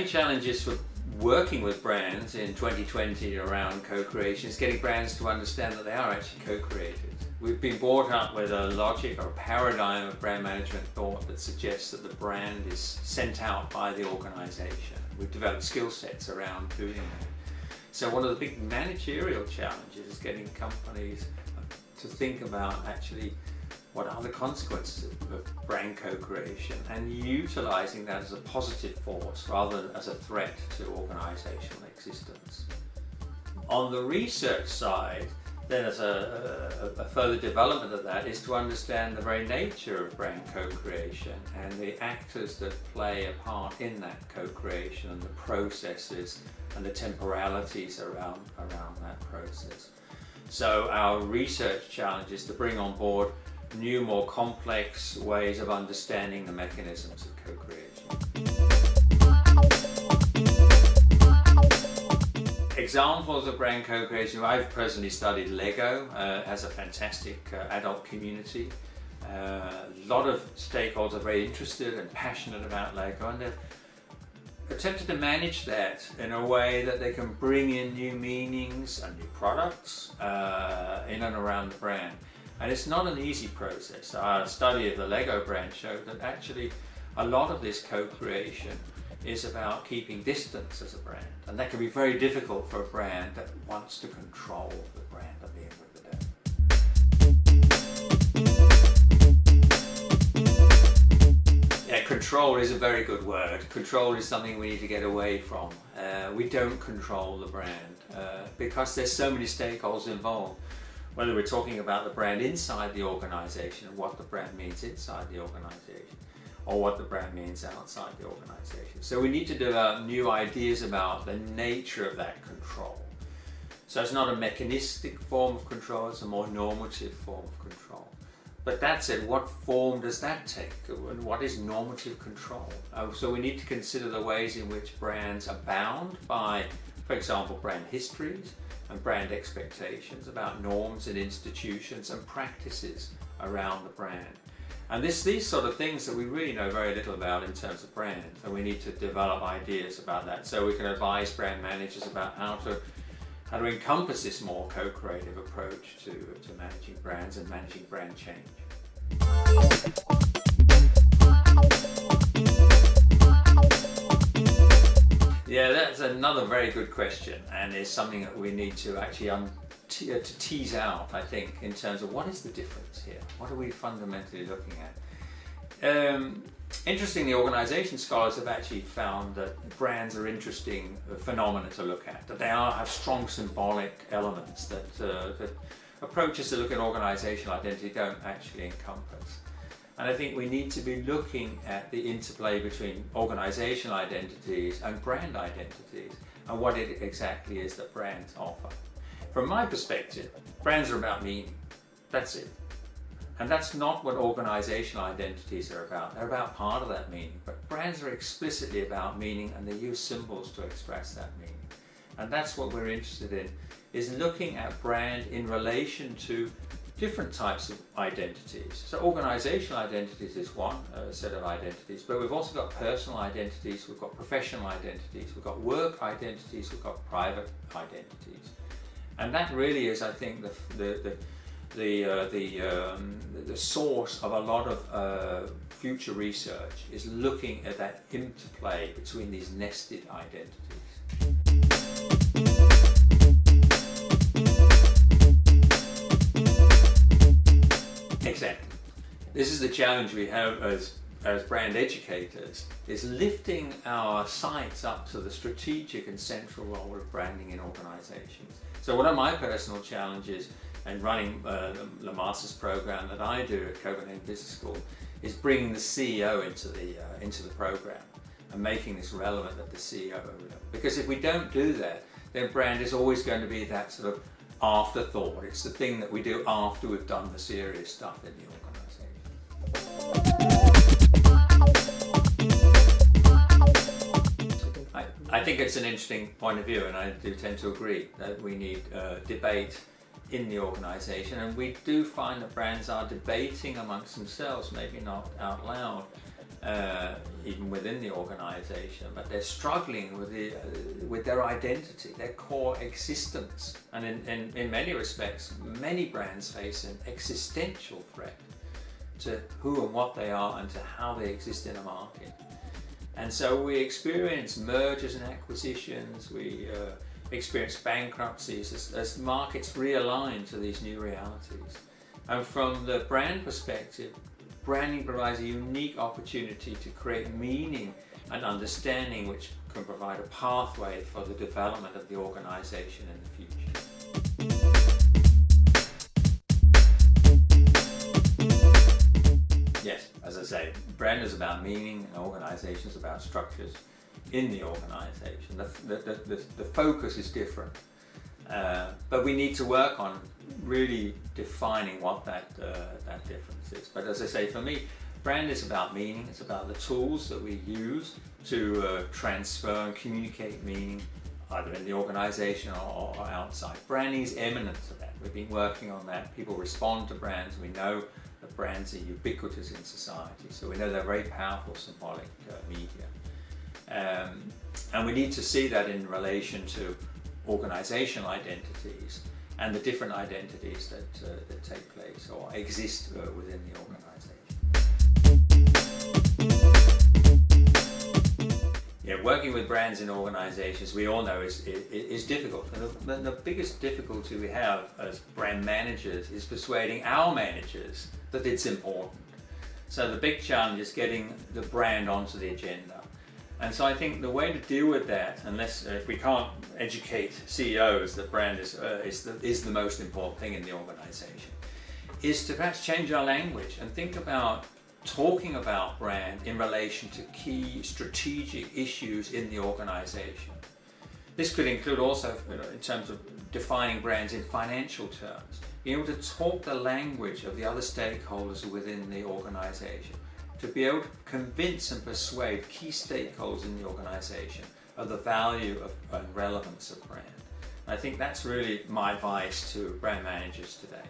main challenges for working with brands in 2020 around co-creation is getting brands to understand that they are actually co-created. We've been brought up with a logic or a paradigm of brand management thought that suggests that the brand is sent out by the organization. We've developed skill sets around doing that. So one of the big managerial challenges is getting companies to think about actually what are the consequences of brand co-creation and utilizing that as a positive force rather than as a threat to organizational existence. On the research side, then as a further development of that is to understand the very nature of brand co-creation and the actors that play a part in that co-creation and the processes and the temporalities around that process. So our research challenge is to bring on board new, more complex ways of understanding the mechanisms of co-creation. Examples of brand co-creation, I've personally studied Lego, has a fantastic adult community. A lot of stakeholders are very interested and passionate about Lego, and they've attempted to manage that in a way that they can bring in new meanings and new products in and around the brand. And it's not an easy process. Our study of the Lego brand showed that actually a lot of this co-creation is about keeping distance as a brand. And that can be very difficult for a brand that wants to control the brand at the end of the day. Yeah, control is a very good word. Control is something we need to get away from. We don't control the brand because there's so many stakeholders involved. Whether we're talking about the brand inside the organization and what the brand means inside the organization, or what the brand means outside the organization. So we need to develop new ideas about the nature of that control. So it's not a mechanistic form of control, it's a more normative form of control. But that said, what form does that take? And what is normative control? So we need to consider the ways in which brands are bound by, for example, brand histories and brand expectations about norms and institutions and practices around the brand. And these sort of things that we really know very little about in terms of brands, and we need to develop ideas about that so we can advise brand managers about how to encompass this more co-creative approach to managing brands and managing brand change. Yeah, that's another very good question, and is something that we need to actually to tease out, I think, in terms of what is the difference here? What are we fundamentally looking at? Interestingly, organization scholars have actually found that brands are interesting phenomena to look at, that they have strong symbolic elements that approaches to look at organizational identity don't actually encompass. And I think we need to be looking at the interplay between organizational identities and brand identities and what it exactly is that brands offer. From my perspective, brands are about meaning. That's it. And that's not what organizational identities are about. They're about part of that meaning. But brands are explicitly about meaning, and they use symbols to express that meaning. And that's what we're interested in, is looking at brand in relation to different types of identities. So organizational identities is one set of identities, but we've also got personal identities, we've got professional identities, we've got work identities, we've got private identities. And that really is, I think, the source of a lot of future research, is looking at that interplay between these nested identities. Exactly. This is the challenge we have as brand educators, is lifting our sights up to the strategic and central role of branding in organizations. So one of my personal challenges in running the master's program that I do at Copenhagen Business School is bringing the CEO into the program and making this relevant at the CEO level. Because if we don't do that, then brand is always going to be that sort of afterthought. It's the thing that we do after we've done the serious stuff in the organization. I think it's an interesting point of view, and I do tend to agree that we need debate in the organization, and we do find that brands are debating amongst themselves, maybe not out loud, even within the organization, but they're struggling with their identity, their core existence. And in many respects, many brands face an existential threat to who and what they are and to how they exist in a market. And so we experience mergers and acquisitions, we experience bankruptcies as markets realign to these new realities. And from the brand perspective, branding provides a unique opportunity to create meaning and understanding, which can provide a pathway for the development of the organization in the future. Yes, as I say, brand is about meaning and organization is about structures in the organization. The focus is different, but we need to work on really defining what that difference is. But as I say, for me, brand is about meaning. It's about the tools that we use to transfer and communicate meaning, either in the organization or outside. Branding is eminent to that. We've been working on that. People respond to brands. We know that brands are ubiquitous in society, so we know they're very powerful symbolic media. And we need to see that in relation to organizational identities and the different identities that take place or exist within the organization. Yeah, working with brands in organizations, we all know is difficult. And the biggest difficulty we have as brand managers is persuading our managers that it's important. So the big challenge is getting the brand onto the agenda. And so I think the way to deal with that, if we can't educate CEOs that brand is the most important thing in the organization, is to perhaps change our language and think about talking about brand in relation to key strategic issues in the organization. This could include also, in terms of defining brands in financial terms, being able to talk the language of the other stakeholders within the organization, to be able to convince and persuade key stakeholders in the organization of the value and relevance of brand. I think that's really my advice to brand managers today.